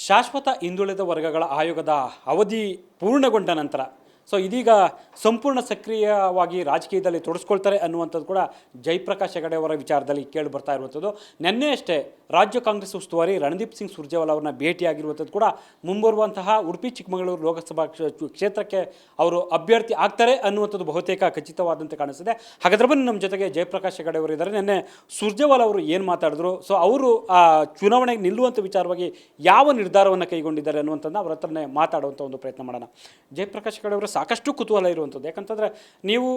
ಶಾಶ್ವತ ಹಿಂದುಳಿದ ವರ್ಗಗಳ ಆಯೋಗದ ಅವಧಿ ಪೂರ್ಣಗೊಂಡ ನಂತರ ಇದೀಗ ಸಂಪೂರ್ಣ ಸಕ್ರಿಯವಾಗಿ ರಾಜಕೀಯದಲ್ಲಿ ತೊಡಸ್ಕೊಳ್ತಾರೆ ಅನ್ನುವಂಥದ್ದು ಕೂಡ ಜಯಪ್ರಕಾಶ್ ಹೆಗಡೆ ಅವರ ವಿಚಾರದಲ್ಲಿ ಕೇಳಿ ಬರ್ತಾ ಇರುವಂಥದ್ದು. ನಿನ್ನೆ ಅಷ್ಟೇ ರಾಜ್ಯ ಕಾಂಗ್ರೆಸ್ ಉಸ್ತುವಾರಿ ರಣದೀಪ್ ಸಿಂಗ್ ಸುರ್ಜೇವಾಲಾ ಅವರನ್ನ ಭೇಟಿಯಾಗಿರುವಂಥದ್ದು ಕೂಡ ಮುಂಬರುವಂತಹ ಉಡುಪಿ ಚಿಕ್ಕಮಗಳೂರು ಲೋಕಸಭಾ ಕ್ಷೇತ್ರಕ್ಕೆ ಅವರು ಅಭ್ಯರ್ಥಿ ಆಗ್ತಾರೆ ಅನ್ನುವಂಥದ್ದು ಬಹುತೇಕ ಖಚಿತವಾದಂತೆ ಕಾಣಿಸ್ತಿದೆ. ಹಾಗಾದ್ರೆ ಬನ್ನಿ ನಮ್ಮ ಜೊತೆಗೆ ಜಯಪ್ರಕಾಶ್ ಹೆಗಡೆ ಅವರು ಇದ್ದಾರೆ. ನಿನ್ನೆ ಸುರ್ಜೇವಾಲಾ ಅವರು ಏನು ಮಾತಾಡಿದ್ರು, ಅವರು ಆ ಚುನಾವಣೆಗೆ ನಿಲ್ಲುವಂಥ ವಿಚಾರವಾಗಿ ಯಾವ ನಿರ್ಧಾರವನ್ನು ಕೈಗೊಂಡಿದ್ದಾರೆ ಅನ್ನುವಂಥದ್ದನ್ನ ಅವರ ಹತ್ರನೇ ಮಾತಾಡುವಂಥ ಒಂದು ಪ್ರಯತ್ನ ಮಾಡೋಣ. ಜಯಪ್ರಕಾಶ್ ಹೆಗಡೆ ಅವರು ಸಾಕಷ್ಟು ಕುತೂಹಲ ಇರುವಂಥದ್ದು. ಯಾಕಂತಂದರೆ ನೀವು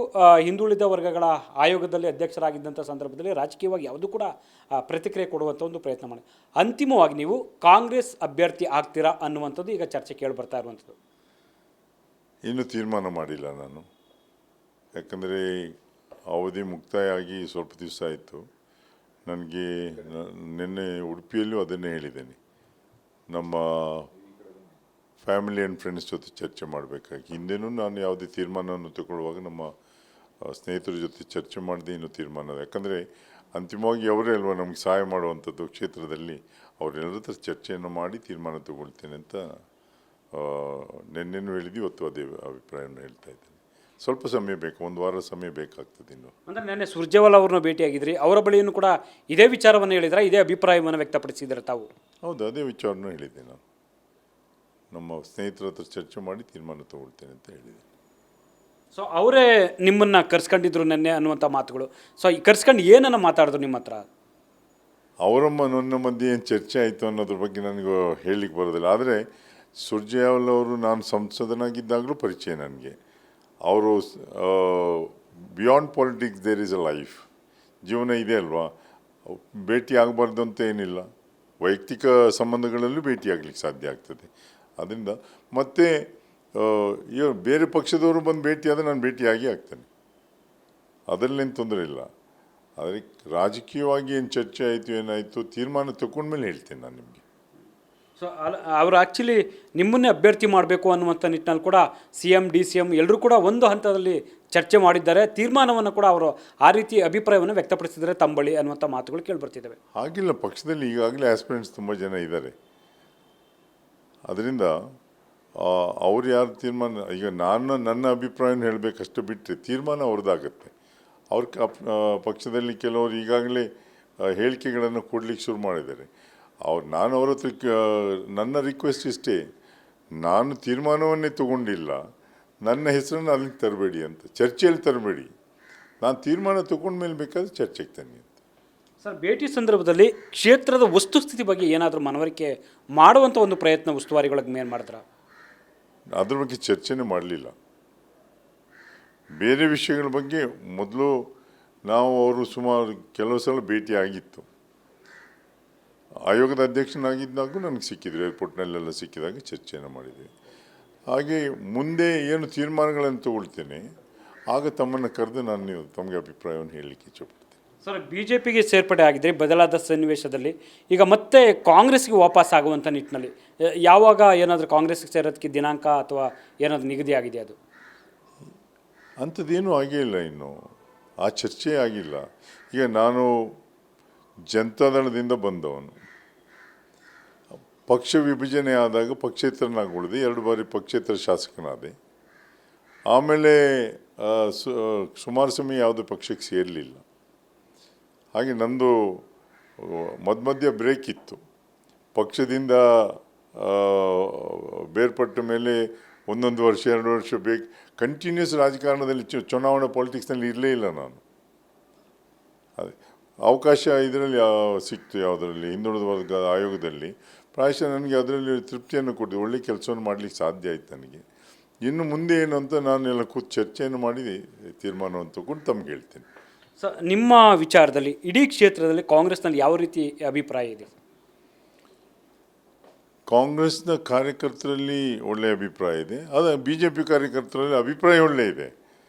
ಹಿಂದುಳಿದ ವರ್ಗಗಳ ಆಯೋಗದಲ್ಲಿ ಅಧ್ಯಕ್ಷರಾಗಿದ್ದಂಥ ಸಂದರ್ಭದಲ್ಲಿ ರಾಜಕೀಯವಾಗಿ ಯಾವುದೂ ಕೂಡ ಪ್ರತಿಕ್ರಿಯೆ ಕೊಡುವಂಥ ಒಂದು ಪ್ರಯತ್ನ ಮಾಡಿ ಅಂತಿಮವಾಗಿ ನೀವು ಕಾಂಗ್ರೆಸ್ ಅಭ್ಯರ್ಥಿ ಆಗ್ತೀರಾ ಅನ್ನುವಂಥದ್ದು ಈಗ ಚರ್ಚೆ ಕೇಳಿ ಬರ್ತಾ ಇರುವಂಥದ್ದು. ಇನ್ನೂ ತೀರ್ಮಾನ ಮಾಡಿಲ್ಲ ನಾನು. ಯಾಕಂದರೆ ಅವಧಿ ಮುಕ್ತಾಯ ಆಗಿ ಸ್ವಲ್ಪ ದಿವಸ ಆಯಿತು. ನನಗೆ ನಿನ್ನೆ ಉಡುಪಿಯಲ್ಲೂ ಅದನ್ನೇ ಹೇಳಿದ್ದೇನೆ. ನಮ್ಮ ಫ್ಯಾಮಿಲಿ ಆ್ಯಂಡ್ ಫ್ರೆಂಡ್ಸ್ ಜೊತೆ ಚರ್ಚೆ ಮಾಡಬೇಕಾಗಿ ಹಿಂದೆನೂ ನಾನು ಯಾವುದೇ ತೀರ್ಮಾನವನ್ನು ತಗೊಳ್ಳುವಾಗ ನಮ್ಮ ಸ್ನೇಹಿತರ ಜೊತೆ ಚರ್ಚೆ ಮಾಡದೆ ಇನ್ನೂ ತೀರ್ಮಾನ. ಯಾಕಂದರೆ ಅಂತಿಮವಾಗಿ ಅವರೇ ಅಲ್ವಾ ನಮಗೆ ಸಹಾಯ ಮಾಡುವಂಥದ್ದು ಕ್ಷೇತ್ರದಲ್ಲಿ. ಅವರೆಲ್ಲರ ಹತ್ರ ಚರ್ಚೆಯನ್ನು ಮಾಡಿ ತೀರ್ಮಾನ ತಗೊಳ್ತೇನೆ ಅಂತ ನಿನ್ನೆನೂ ಹೇಳಿದ್ವಿ, ಇವತ್ತು ಅದೇ ಅಭಿಪ್ರಾಯವನ್ನು ಹೇಳ್ತಾ ಇದ್ದೇನೆ. ಸ್ವಲ್ಪ ಸಮಯ ಬೇಕು, ಒಂದು ವಾರ ಸಮಯ ಬೇಕಾಗ್ತದೆ ಇನ್ನು. ಅಂದರೆ ನಿನ್ನೆ ಸುರ್ಜೇವಾಲಾ ಅವ್ರನ್ನ ಭೇಟಿಯಾಗಿದ್ರಿ, ಅವರ ಬಳಿಯನ್ನು ಕೂಡ ಇದೇ ವಿಚಾರವನ್ನು ಹೇಳಿದ್ರೆ, ಇದೇ ಅಭಿಪ್ರಾಯವನ್ನು ವ್ಯಕ್ತಪಡಿಸಿದ್ರೆ ತಾವು? ಹೌದು, ಅದೇ ವಿಚಾರನೂ ಹೇಳಿದ್ದೆ ನಾನು. ನಮ್ಮ ಸ್ನೇಹಿತರ ಹತ್ರ ಚರ್ಚೆ ಮಾಡಿ ತೀರ್ಮಾನ ತಗೊಳ್ತೇನೆ ಅಂತ ಹೇಳಿದೆ. ಅವರೇ ನಿಮ್ಮನ್ನು ಕರ್ಸ್ಕೊಂಡಿದ್ರು ನೆನ್ನೆ ಅನ್ನುವಂಥ ಮಾತುಗಳು. ಈ ಕರ್ಸ್ಕೊಂಡು ಏನನ್ನು ಮಾತಾಡಿದ್ರು ನಿಮ್ಮ ಹತ್ರ? ನನ್ನ ಮಧ್ಯೆ ಏನು ಚರ್ಚೆ ಆಯಿತು ಅನ್ನೋದ್ರ ಬಗ್ಗೆ ನನಗೆ ಹೇಳಲಿಕ್ಕೆ ಬರೋದಿಲ್ಲ. ಆದರೆ ಸುರ್ಜೇವಾಲಾ ಅವರು ನಾನು ಸಂಸದನಾಗಿದ್ದಾಗಲೂ ಪರಿಚಯ ನನಗೆ. ಅವರು beyond politics there is a life, ಜೀವನ ಇದೆ ಅಲ್ವಾ, ಭೇಟಿ ಆಗಬಾರ್ದು ಅಂತ ಏನಿಲ್ಲ. ವೈಯಕ್ತಿಕ ಸಂಬಂಧಗಳಲ್ಲೂ ಭೇಟಿ ಆಗಲಿಕ್ಕೆ ಸಾಧ್ಯ ಆಗ್ತದೆ. ಅದರಿಂದ ಮತ್ತೆ ಬೇರೆ ಪಕ್ಷದವರು ಬಂದು ಭೇಟಿಯಾದರೆ ನಾನು ಭೇಟಿಯಾಗಿ ಆಗ್ತೇನೆ, ಅದರಲ್ಲೇನು ತೊಂದರೆ ಇಲ್ಲ. ಆದರೆ ರಾಜಕೀಯವಾಗಿ ಏನು ಚರ್ಚೆ ಆಯಿತು ಏನಾಯಿತು ತೀರ್ಮಾನ ತಗೊಂಡ್ಮೇಲೆ ಹೇಳ್ತೇನೆ ನಾನು ನಿಮಗೆ. ಅವರು ಆ್ಯಕ್ಚುಲಿ ನಿಮ್ಮನ್ನೇ ಅಭ್ಯರ್ಥಿ ಮಾಡಬೇಕು ಅನ್ನುವಂಥ ನಿಟ್ಟಿನಲ್ಲಿ ಕೂಡ CM DCM ಎಲ್ಲರೂ ಕೂಡ ಒಂದು ಹಂತದಲ್ಲಿ ಚರ್ಚೆ ಮಾಡಿದ್ದಾರೆ. ತೀರ್ಮಾನವನ್ನು ಕೂಡ ಅವರು ಆ ರೀತಿ ಅಭಿಪ್ರಾಯವನ್ನು ವ್ಯಕ್ತಪಡಿಸಿದ್ದಾರೆ ತಮ್ಮ ಬಳಿ ಅನ್ನುವಂಥ ಮಾತುಗಳು ಕೇಳಿಬರ್ತಿದ್ದಾವೆ. ಹಾಗಿಲ್ಲ, ಪಕ್ಷದಲ್ಲಿ ಈಗಾಗಲೇ ಆಸ್ಪಿರೆಂಟ್ಸ್ ತುಂಬ ಜನ ಇದ್ದಾರೆ. ಅದರಿಂದ ಅವ್ರು ಯಾರು ತೀರ್ಮಾನ, ಈಗ ನನ್ನ ಅಭಿಪ್ರಾಯನ ಹೇಳಬೇಕಷ್ಟು ಬಿಟ್ಟರೆ ತೀರ್ಮಾನ ಅವ್ರದ್ದಾಗತ್ತೆ. ಅವ್ರ ಪಕ್ಷದಲ್ಲಿ ಕೆಲವರು ಈಗಾಗಲೇ ಹೇಳಿಕೆಗಳನ್ನು ಕೊಡಲಿಕ್ಕೆ ಶುರು ಮಾಡಿದ್ದಾರೆ. ನಾನು ಅವ್ರ ಹತ್ರ ನನ್ನ ರಿಕ್ವೆಸ್ಟ್ ಇಷ್ಟೇ, ನಾನು ತೀರ್ಮಾನವನ್ನೇ ತಗೊಂಡಿಲ್ಲ, ನನ್ನ ಹೆಸರನ್ನು ಅಲ್ಲಿಗೆ ತರಬೇಡಿ ಅಂತ, ಚರ್ಚೆಯಲ್ಲಿ ತರಬೇಡಿ. ನಾನು ತೀರ್ಮಾನ ತಗೊಂಡ್ಮೇಲೆ ಬೇಕಾದ್ರೆ ಚರ್ಚೆಗೆ ತನ್ನಿ ಅಂತ. ಸರ್, ಭೇಟಿ ಸಂದರ್ಭದಲ್ಲಿ ಕ್ಷೇತ್ರದ ವಸ್ತುಸ್ಥಿತಿ ಬಗ್ಗೆ ಏನಾದರೂ ಮನವರಿಕೆ ಮಾಡುವಂಥ ಒಂದು ಪ್ರಯತ್ನ ಉಸ್ತುವಾರಿಗಳಿಗೆ ಏನು ಮಾಡಿದ್ರ? ಅದ್ರ ಬಗ್ಗೆ ಚರ್ಚೆನೇ ಮಾಡಲಿಲ್ಲ. ಬೇರೆ ವಿಷಯಗಳ ಬಗ್ಗೆ ಮೊದಲು ಅವರು ಸುಮಾರು ಕೆಲವು ಸಲ ಭೇಟಿ ಆಗಿತ್ತು. ಆಯೋಗದ ಅಧ್ಯಕ್ಷನಾಗಿದ್ದಾಗೂ ನನಗೆ ಸಿಕ್ಕಿದ್ರು, ಏರ್ಪೋರ್ಟ್ನಲ್ಲೆಲ್ಲ ಸಿಕ್ಕಿದಾಗ ಚರ್ಚೆಯನ್ನು ಮಾಡಿದ್ವಿ. ಹಾಗೆ ಮುಂದೆ ಏನು ತೀರ್ಮಾನಗಳನ್ನು ತಗೊಳ್ತೇನೆ ಆಗ ತಮ್ಮನ್ನು ಕರೆದು ನಾನು ತಮಗೆ ಅಭಿಪ್ರಾಯವನ್ನು ಹೇಳಲಿಕ್ಕೆ ಇಚ್ಛೆಪಡ್ತೇನೆ. ಸರ್, BJPಗೆ ಸೇರ್ಪಡೆ ಆಗಿದ್ರೆ ಬದಲಾದ ಸನ್ನಿವೇಶದಲ್ಲಿ ಈಗ ಮತ್ತೆ ಕಾಂಗ್ರೆಸ್ಗೆ ವಾಪಸ್ ಆಗುವಂಥ ನಿಟ್ಟಿನಲ್ಲಿ ಯಾವಾಗ ಏನಾದರೂ ಕಾಂಗ್ರೆಸ್ಗೆ ಸೇರೋದಕ್ಕೆ ದಿನಾಂಕ ಅಥವಾ ಏನಾದರೂ ನಿಗದಿ ಆಗಿದೆ? ಅದು ಅಂಥದ್ದೇನೂ ಆಗೇ ಇಲ್ಲ, ಇನ್ನು ಆ ಚರ್ಚೆ ಆಗಿಲ್ಲ. ಈಗ ನಾನು ಜನತಾದಳದಿಂದ ಬಂದವನು. ಪಕ್ಷ ವಿಭಜನೆ ಆದಾಗ ಪಕ್ಷೇತರನಾಗಿ ಉಳಿದೆ, 2 ಬಾರಿ ಪಕ್ಷೇತರ ಶಾಸಕನಾದೆ. ಆಮೇಲೆ ಸುಮಾರು ಸಮಯ ಯಾವುದೇ ಪಕ್ಷಕ್ಕೆ ಸೇರಲಿಲ್ಲ. ಹಾಗೆ ನಂದು ಮಧ್ಯ ಬ್ರೇಕ್ ಇತ್ತು. ಪಕ್ಷದಿಂದ ಬೇರ್ಪಟ್ಟ ಮೇಲೆ 1 ವರ್ಷ 2 ವರ್ಷ ಬೇಕು ಕಂಟಿನ್ಯೂಸ್ ರಾಜಕಾರಣದಲ್ಲಿ ಚುನಾವಣಾ ಪಾಲಿಟಿಕ್ಸ್ನಲ್ಲಿ ಇರಲೇ ಇಲ್ಲ ನಾನು. ಅದೇ ಅವಕಾಶ ಇದರಲ್ಲಿ ಸಿಕ್ತು, ಯಾವುದರಲ್ಲಿ ಹಿಂದುಳಿದ ವರ್ಗ ಆಯೋಗದಲ್ಲಿ. ಪ್ರಾಯಶಃ ನನಗೆ ಅದರಲ್ಲಿ ತೃಪ್ತಿಯನ್ನು ಕೊಟ್ಟಿದೆ, ಒಳ್ಳೆ ಕೆಲಸವನ್ನು ಮಾಡಲಿಕ್ಕೆ ಸಾಧ್ಯ ಆಯಿತು ನನಗೆ. ಇನ್ನು ಮುಂದೆ ಏನು ಅಂತ ನಾನೆಲ್ಲ ಕೂತು ಚರ್ಚೆಯನ್ನು ಮಾಡಿ ತೀರ್ಮಾನವನ್ನು ತಗೊಂಡು ತಮ್ಗೆ ಹೇಳ್ತೇನೆ. ಸರ್, ನಿಮ್ಮ ವಿಚಾರದಲ್ಲಿ ಇಡೀ ಕ್ಷೇತ್ರದಲ್ಲಿ ಕಾಂಗ್ರೆಸ್ನಲ್ಲಿ ಯಾವ ರೀತಿ ಅಭಿಪ್ರಾಯ ಇದೆ? ಕಾಂಗ್ರೆಸ್ನ ಕಾರ್ಯಕರ್ತರಲ್ಲಿ ಒಳ್ಳೆಯ ಅಭಿಪ್ರಾಯ ಇದೆ. ಅದು BJP ಕಾರ್ಯಕರ್ತರಲ್ಲಿ ಅಭಿಪ್ರಾಯ ಒಳ್ಳೆಯ ಇದೆ,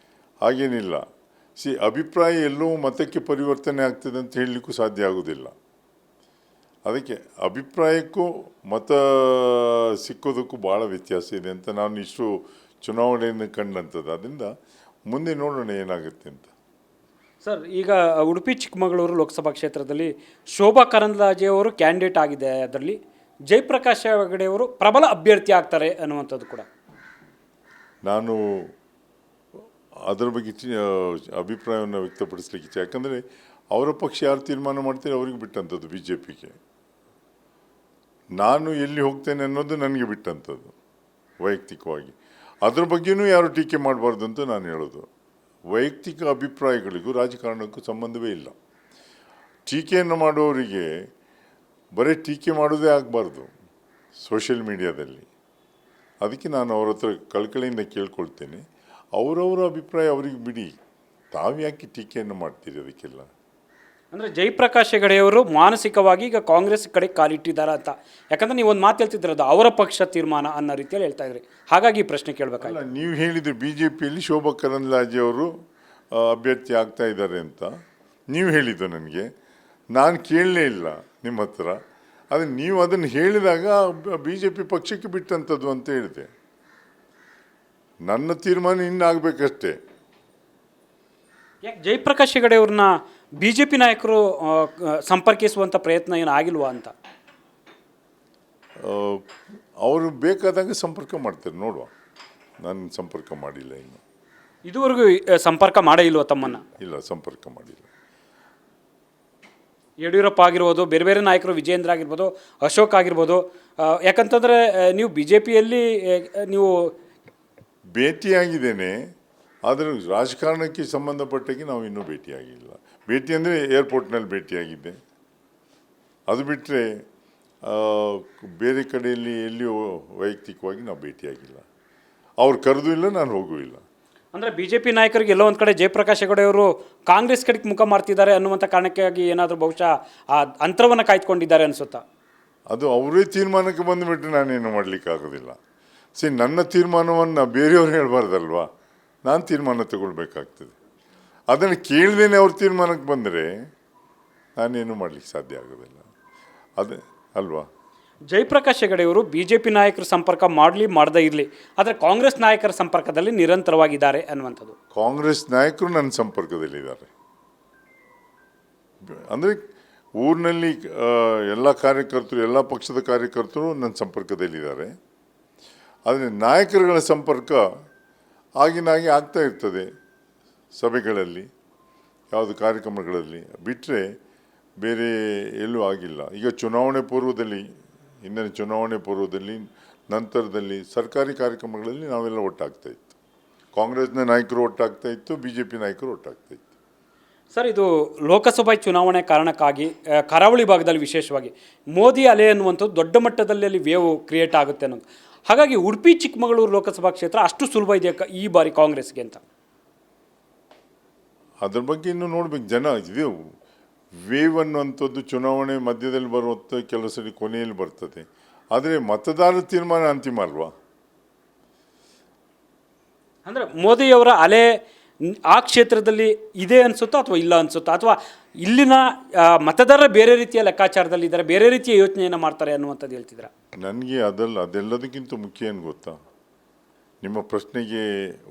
ಹಾಗೇನಿಲ್ಲ. ಅಭಿಪ್ರಾಯ ಎಲ್ಲೋ ಮತಕ್ಕೆ ಪರಿವರ್ತನೆ ಆಗ್ತದೆ ಅಂತ ಹೇಳಲಿಕ್ಕೂ ಸಾಧ್ಯ ಆಗೋದಿಲ್ಲ. ಅದಕ್ಕೆ ಅಭಿಪ್ರಾಯಕ್ಕೂ ಮತ ಸಿಕ್ಕೋದಕ್ಕೂ ಭಾಳ ವ್ಯತ್ಯಾಸ ಇದೆ ಅಂತ ನಾನು ಇಷ್ಟು ಚುನಾವಣೆಯನ್ನು ಕಂಡಂಥದ್ದು. ಅದರಿಂದ ಮುಂದೆ ನೋಡೋಣ ಏನಾಗುತ್ತೆ ಅಂತ. ಸರ್, ಈಗ ಉಡುಪಿ ಚಿಕ್ಕಮಗಳೂರು ಲೋಕಸಭಾ ಕ್ಷೇತ್ರದಲ್ಲಿ ಶೋಭಾ ಕರಂದ್ಲಾಜೆ ಅವರು ಕ್ಯಾಂಡಿಡೇಟ್ ಆಗಿದೆ. ಅದರಲ್ಲಿ ಜಯಪ್ರಕಾಶ್ ಹೆಗಡೆಯವರು ಪ್ರಬಲ ಅಭ್ಯರ್ಥಿ ಆಗ್ತಾರೆ ಅನ್ನುವಂಥದ್ದು ಕೂಡ. ನಾನು ಅದರ ಬಗ್ಗೆ ಅಭಿಪ್ರಾಯವನ್ನು ವ್ಯಕ್ತಪಡಿಸ್ಲಿಕ್ಕೆ ಯಾಕಂದರೆ ಅವರ ಪಕ್ಷ ಯಾರು ತೀರ್ಮಾನ ಮಾಡ್ತಾರೆ ಅವ್ರಿಗೆ ಬಿಟ್ಟಂಥದ್ದು, ಬಿ ಜೆ ಪಿಗೆ. ನಾನು ಎಲ್ಲಿ ಹೋಗ್ತೇನೆ ಅನ್ನೋದು ನನಗೆ ಬಿಟ್ಟಂಥದ್ದು ವೈಯಕ್ತಿಕವಾಗಿ. ಅದ್ರ ಬಗ್ಗೆಯೂ ಯಾರು ಟೀಕೆ ಮಾಡಬಾರ್ದು ಅಂತ ನಾನು ಹೇಳೋದು. ವೈಯಕ್ತಿಕ ಅಭಿಪ್ರಾಯಗಳಿಗೂ ರಾಜಕಾರಣಕ್ಕೂ ಸಂಬಂಧವೇ ಇಲ್ಲ. ಟೀಕೆಯನ್ನು ಮಾಡುವವರಿಗೆ ಬರೀ ಟೀಕೆ ಮಾಡೋದೇ ಆಗಬಾರ್ದು ಸೋಷಿಯಲ್ ಮೀಡಿಯಾದಲ್ಲಿ. ಅದಕ್ಕೆ ನಾನು ಅವ್ರ ಹತ್ರ ಕಳಕಳಿಯಿಂದ ಕೇಳ್ಕೊಳ್ತೇನೆ, ಅವರವರ ಅಭಿಪ್ರಾಯ ಅವ್ರಿಗೆ ಬಿಡಿ, ತಾವು ಯಾಕೆ ಟೀಕೆಯನ್ನು ಮಾಡ್ತೀರಿ ಅದಕ್ಕೆಲ್ಲ. ಅಂದರೆ ಜಯಪ್ರಕಾಶ್ ಹೆಗಡೆಯವರು ಮಾನಸಿಕವಾಗಿ ಈಗ ಕಾಂಗ್ರೆಸ್ ಕಡೆ ಕಾಲಿಟ್ಟಿದ್ದಾರೆ ಅಂತ. ಯಾಕಂದರೆ ನೀವು ಒಂದು ಮಾತು ಹೇಳ್ತಿದ್ದಿರೋದು ಅವರ ಪಕ್ಷ ತೀರ್ಮಾನ ಅನ್ನೋ ರೀತಿಯಲ್ಲಿ ಹೇಳ್ತಾ ಇದ್ರಿ, ಹಾಗಾಗಿ ಈ ಪ್ರಶ್ನೆ ಕೇಳಬೇಕಲ್ಲ. ನೀವು ಹೇಳಿದರೆ ಬಿ ಜೆ ಪಿಯಲ್ಲಿ ಶೋಭಾ ಕರಂದ್ಲಾಜೆ ಅವರು ಅಭ್ಯರ್ಥಿ ಆಗ್ತಾ ಇದ್ದಾರೆ ಅಂತ ನೀವು ಹೇಳಿದ್ದು ನನಗೆ. ನಾನು ಕೇಳಲೇ ಇಲ್ಲ ನಿಮ್ಮ ಹತ್ರ. ಆದರೆ ನೀವು ಅದನ್ನು ಹೇಳಿದಾಗ ಬಿ ಜೆ ಪಿ ಪಕ್ಷಕ್ಕೆ ಬಿಟ್ಟಂಥದ್ದು ಅಂತ ಹೇಳಿದೆ. ನನ್ನ ತೀರ್ಮಾನ ಇನ್ನಾಗಬೇಕಷ್ಟೇ. ಯಾಕೆ ಜಯಪ್ರಕಾಶ್ ಹೆಗಡೆಯವ್ರನ್ನ ಬಿ ಜೆ ಪಿ ನಾಯಕರು ಸಂಪರ್ಕಿಸುವಂಥ ಪ್ರಯತ್ನ ಏನು ಆಗಿಲ್ವಾ ಅಂತ? ಅವರು ಬೇಕಾದಾಗ ಸಂಪರ್ಕ ಮಾಡ್ತಾರೆ, ನೋಡುವ. ನಾನು ಸಂಪರ್ಕ ಮಾಡಿಲ್ಲ ಇನ್ನು. ಇದುವರೆಗೂ ಸಂಪರ್ಕ ಮಾಡೇ ಇಲ್ವಾ ತಮ್ಮನ್ನು? ಇಲ್ಲ, ಸಂಪರ್ಕ ಮಾಡಿಲ್ಲ. ಯಡಿಯೂರಪ್ಪ ಆಗಿರ್ಬೋದು, ಬೇರೆ ಬೇರೆ ನಾಯಕರು, ವಿಜೇಂದ್ರ ಆಗಿರ್ಬೋದು, ಅಶೋಕ್ ಆಗಿರ್ಬೋದು. ಯಾಕಂತಂದರೆ ನೀವು ಬಿ ಜೆ ಪಿಯಲ್ಲಿ ನೀವು ಭೇಟಿಯಾಗಿದ್ದೇನೆ, ಆದರೆ ರಾಜಕಾರಣಕ್ಕೆ ಸಂಬಂಧಪಟ್ಟಾಗಿ ನಾವು ಇನ್ನೂ ಭೇಟಿಯಾಗಿಲ್ಲ. ಭೇಟಿ ಅಂದರೆ ಏರ್ಪೋರ್ಟ್ನಲ್ಲಿ ಭೇಟಿಯಾಗಿದ್ದೆ. ಅದು ಬಿಟ್ಟರೆ ಬೇರೆ ಕಡೆಯಲ್ಲಿ ಎಲ್ಲಿಯೂ ವೈಯಕ್ತಿಕವಾಗಿ ನಾವು ಭೇಟಿಯಾಗಿಲ್ಲ. ಅವ್ರು ಕರೆದೂ ಇಲ್ಲ, ನಾನು ಹೋಗೂ ಇಲ್ಲ. ಅಂದರೆ ಬಿ ಜೆ ಪಿ ನಾಯಕರಿಗೆ ಎಲ್ಲೋ ಒಂದು ಕಡೆ ಜಯಪ್ರಕಾಶ್ ಹೆಗಡೆಯವರು ಕಾಂಗ್ರೆಸ್ ಕಡೆಗೆ ಮುಖ ಮಾಡ್ತಿದ್ದಾರೆ ಅನ್ನುವಂಥ ಕಾರಣಕ್ಕಾಗಿ ಏನಾದರೂ ಬಹುಶಃ ಆ ಅಂತರವನ್ನು ಕಾಯ್ದುಕೊಂಡಿದ್ದಾರೆ ಅನಿಸುತ್ತಾ? ಅದು ಅವರೇ ತೀರ್ಮಾನಕ್ಕೆ ಬಂದುಬಿಟ್ಟು ನಾನೇನು ಮಾಡಲಿಕ್ಕಾಗೋದಿಲ್ಲ. ನನ್ನ ತೀರ್ಮಾನವನ್ನು ಬೇರೆಯವ್ರು ಹೇಳಬಾರ್ದಲ್ವಾ, ನಾನು ತೀರ್ಮಾನ ತಗೊಳ್ಬೇಕಾಗ್ತದೆ. ಅದನ್ನು ಕೇಳ್ದೇನೆ ಅವ್ರ ತೀರ್ಮಾನಕ್ಕೆ ಬಂದರೆ ನಾನೇನು ಮಾಡಲಿಕ್ಕೆ ಸಾಧ್ಯ ಆಗೋದಿಲ್ಲ, ಅದೇ ಅಲ್ವಾ. ಜಯಪ್ರಕಾಶ್ ಹೆಗಡೆಯವರು ಬಿ ಜೆ ಪಿ ನಾಯಕರು ಸಂಪರ್ಕ ಮಾಡದೇ ಇರಲಿ, ಆದರೆ ಕಾಂಗ್ರೆಸ್ ನಾಯಕರ ಸಂಪರ್ಕದಲ್ಲಿ ನಿರಂತರವಾಗಿದ್ದಾರೆ ಅನ್ನುವಂಥದ್ದು. ಕಾಂಗ್ರೆಸ್ ನಾಯಕರು ನನ್ನ ಸಂಪರ್ಕದಲ್ಲಿದ್ದಾರೆ. ಅಂದರೆ ಊರಿನಲ್ಲಿ ಎಲ್ಲ ಕಾರ್ಯಕರ್ತರು, ಎಲ್ಲ ಪಕ್ಷದ ಕಾರ್ಯಕರ್ತರು ನನ್ನ ಸಂಪರ್ಕದಲ್ಲಿದ್ದಾರೆ. ಆದರೆ ನಾಯಕರುಗಳ ಸಂಪರ್ಕ ಆಗಿನಾಗಿ ಆಗ್ತಾ ಇರ್ತದೆ, ಸಭೆಗಳಲ್ಲಿ, ಯಾವುದು ಕಾರ್ಯಕ್ರಮಗಳಲ್ಲಿ. ಬಿಟ್ಟರೆ ಬೇರೆ ಎಲ್ಲೂ ಆಗಿಲ್ಲ. ಈಗ ಚುನಾವಣೆ ಪೂರ್ವದಲ್ಲಿ, ಹಿಂದಿನ ಚುನಾವಣೆ ಪೂರ್ವದಲ್ಲಿ, ನಂತರದಲ್ಲಿ ಸರ್ಕಾರಿ ಕಾರ್ಯಕ್ರಮಗಳಲ್ಲಿ ನಾವೆಲ್ಲ ಒಟ್ಟಾಗ್ತಾಯಿತ್ತು. ಕಾಂಗ್ರೆಸ್ನ ನಾಯಕರು ಒಟ್ಟಾಗ್ತಾಯಿತ್ತು, ಬಿ ಜೆ ಪಿ ನಾಯಕರು ಒಟ್ಟಾಗ್ತಾಯಿತ್ತು. ಸರ್, ಇದು ಲೋಕಸಭಾ ಚುನಾವಣೆ ಕಾರಣಕ್ಕಾಗಿ ಕರಾವಳಿ ಭಾಗದಲ್ಲಿ ವಿಶೇಷವಾಗಿ ಮೋದಿ ಅಲೆ ಅನ್ನುವಂಥದ್ದು ದೊಡ್ಡ ಮಟ್ಟದಲ್ಲಿ ಅಲ್ಲಿ ವೇವ್ ಕ್ರಿಯೇಟ್ ಆಗುತ್ತೆ ಅನ್ನೋದು. ಹಾಗಾಗಿ ಉಡುಪಿ ಚಿಕ್ಕಮಗಳೂರು ಲೋಕಸಭಾ ಕ್ಷೇತ್ರ ಅಷ್ಟು ಸುಲಭ ಇದೆಯಾ ಈ ಬಾರಿ ಕಾಂಗ್ರೆಸ್ಗೆ ಅಂತ? ಅದ್ರ ಬಗ್ಗೆ ಇನ್ನೂ ನೋಡ್ಬೇಕು. ಜನ ಇದು ವೇವ್ ಅನ್ನುವಂಥದ್ದು ಚುನಾವಣೆ ಮಧ್ಯದಲ್ಲಿ ಬರುವಂಥ ಕೆಲವು ಸರಿ ಕೊನೆಯಲ್ಲಿ ಬರ್ತದೆ. ಆದರೆ ಮತದಾರರ ತೀರ್ಮಾನ ಅಂತಿಮ ಅಲ್ವಾ. ಅಂದರೆ ಮೋದಿಯವರ ಅಲೆ ಆ ಕ್ಷೇತ್ರದಲ್ಲಿ ಇದೆ ಅನಿಸುತ್ತಾ ಅಥವಾ ಇಲ್ಲ ಅನಿಸುತ್ತಾ, ಅಥವಾ ಇಲ್ಲಿನ ಮತದಾರರ ಬೇರೆ ರೀತಿಯ ಲೆಕ್ಕಾಚಾರದಲ್ಲಿ ಇದ್ದಾರೆ, ಬೇರೆ ರೀತಿಯ ಯೋಚನೆಯನ್ನು ಮಾಡ್ತಾರೆ ಅನ್ನುವಂಥದ್ದು ಹೇಳ್ತಿದ್ದೀರಾ? ನನಗೆ ಅದೆಲ್ಲದಕ್ಕಿಂತ ಮುಖ್ಯ ಏನು ಗೊತ್ತಾ, ನಿಮ್ಮ ಪ್ರಶ್ನೆಗೆ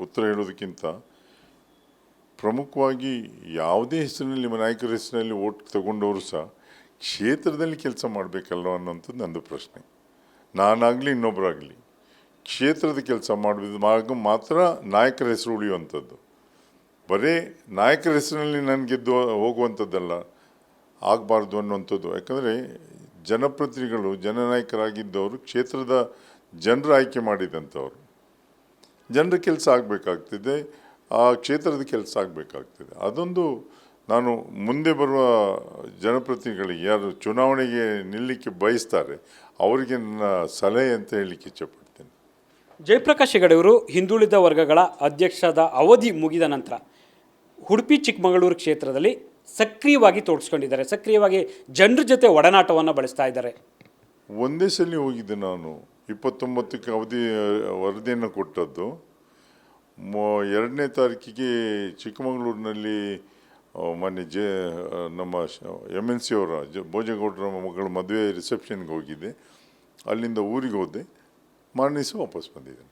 ಉತ್ತರ ಹೇಳೋದಕ್ಕಿಂತ ಪ್ರಮುಖವಾಗಿ ಯಾವುದೇ ಹೆಸರಿನಲ್ಲಿ, ನಿಮ್ಮ ನಾಯಕರ ಹೆಸರಿನಲ್ಲಿ ಓಟ್ ತಗೊಂಡವರು ಸಹ ಕ್ಷೇತ್ರದಲ್ಲಿ ಕೆಲಸ ಮಾಡಬೇಕಲ್ವ ಅನ್ನೋಂಥದ್ದು ನಂದು ಪ್ರಶ್ನೆ. ನಾನಾಗಲಿ ಇನ್ನೊಬ್ಬರಾಗಲಿ ಕ್ಷೇತ್ರದ ಕೆಲಸ ಮಾಡೋದು ಮಾತ್ರ ನಾಯಕರ ಹೆಸರು ಉಳಿಯುವಂಥದ್ದು. ಬರೀ ನಾಯಕರ ಹೆಸರಿನಲ್ಲಿ ನಾನು ಗೆದ್ದು ಹೋಗುವಂಥದ್ದಲ್ಲ, ಆಗಬಾರ್ದು ಅನ್ನುವಂಥದ್ದು. ಯಾಕಂದರೆ ಜನಪ್ರತಿನಿಧಿಗಳು, ಜನನಾಯಕರಾಗಿದ್ದವರು ಕ್ಷೇತ್ರದ ಜನರು ಆಯ್ಕೆ ಮಾಡಿದಂಥವ್ರು. ಜನರ ಕೆಲಸ ಆಗಬೇಕಾಗ್ತದೆ, ಆ ಕ್ಷೇತ್ರದ ಕೆಲಸ ಆಗಬೇಕಾಗ್ತದೆ. ಅದೊಂದು ನಾನು ಮುಂದೆ ಬರುವ ಜನಪ್ರತಿನಿಧಿಗಳಿಗೆ, ಯಾರು ಚುನಾವಣೆಗೆ ನಿಲ್ಲಲಿಕ್ಕೆ ಬಯಸ್ತಾರೆ, ಅವರಿಗೆ ನನ್ನ ಸಲಹೆ ಅಂತ ಹೇಳಲಿಕ್ಕೆ ಇಚ್ಛಪಡ್ತೇನೆ. ಜಯಪ್ರಕಾಶ್ ಹೆಗಡೆಯವರು ಹಿಂದುಳಿದ ವರ್ಗಗಳ ಅಧ್ಯಕ್ಷದ ಅವಧಿ ಮುಗಿದ ನಂತರ ಉಡುಪಿ ಚಿಕ್ಕಮಗಳೂರು ಕ್ಷೇತ್ರದಲ್ಲಿ ಸಕ್ರಿಯವಾಗಿ ತೋಡಿಸ್ಕೊಂಡಿದ್ದಾರೆ, ಸಕ್ರಿಯವಾಗಿ ಜನರ ಜೊತೆ ಒಡನಾಟವನ್ನು ಬಳಸ್ತಾ ಇದ್ದಾರೆ. ಒಂದೇ ಸಲ ಹೋಗಿದ್ದೆ ನಾನು. 29ಕ್ಕೆ ವರದಿಯನ್ನು ಕೊಟ್ಟದ್ದು. 2ನೇ ತಾರೀಕಿಗೆ ಚಿಕ್ಕಮಗಳೂರಿನಲ್ಲಿ ಮೊನ್ನೆ ನಮ್ಮ MNC ಅವರ ಭೋಜೇಗೌಡರ ಮಗಳ ಮದುವೆ ರಿಸೆಪ್ಷನ್ಗೆ ಹೋಗಿದ್ದೆ. ಅಲ್ಲಿಂದ ಊರಿಗೆ ಹೋದೆ, ಮಾರನೇ ದಿವಸ ವಾಪಸ್ ಬಂದಿದ್ದೇನೆ.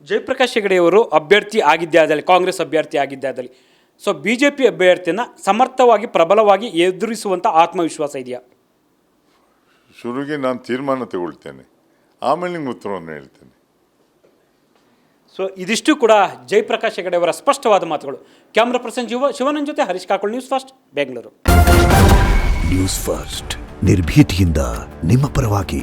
ಜಯಪ್ರಕಾಶ್ ಹೆಗಡೆಯವರು ಅಭ್ಯರ್ಥಿ ಆಗಿದ್ದೇ ಆದಲ್ಲಿ, ಕಾಂಗ್ರೆಸ್ ಅಭ್ಯರ್ಥಿ ಆಗಿದ್ದೇ ಆದಲ್ಲಿ, ಸೊ BJP ಅಭ್ಯರ್ಥಿಯನ್ನು ಸಮರ್ಥವಾಗಿ, ಪ್ರಬಲವಾಗಿ ಎದುರಿಸುವಂಥ ಆತ್ಮವಿಶ್ವಾಸ ಇದೆಯಾ? ಶುರುವಿಗೆ ನಾನು ತೀರ್ಮಾನ ತಗೊಳ್ತೇನೆ, ಆಮೇಲೆ ನಿಮ್ಗೆ ಉತ್ತರವನ್ನು ಹೇಳ್ತೇನೆ. ಸೊ ಇದಿಷ್ಟು ಕೂಡ ಜಯಪ್ರಕಾಶ್ ಹೆಗಡೆ ಅವರ ಸ್ಪಷ್ಟವಾದ ಮಾತುಗಳು. ಕ್ಯಾಮ್ರಾ ಪರ್ಸನ್ ಶಿವನನ್ ಜೊತೆ Harish Kakol, news first, Bengaluru. News first ನಿರ್ಭೀತಿಯಿಂದ ನಿಮ್ಮ ಪರವಾಗಿ.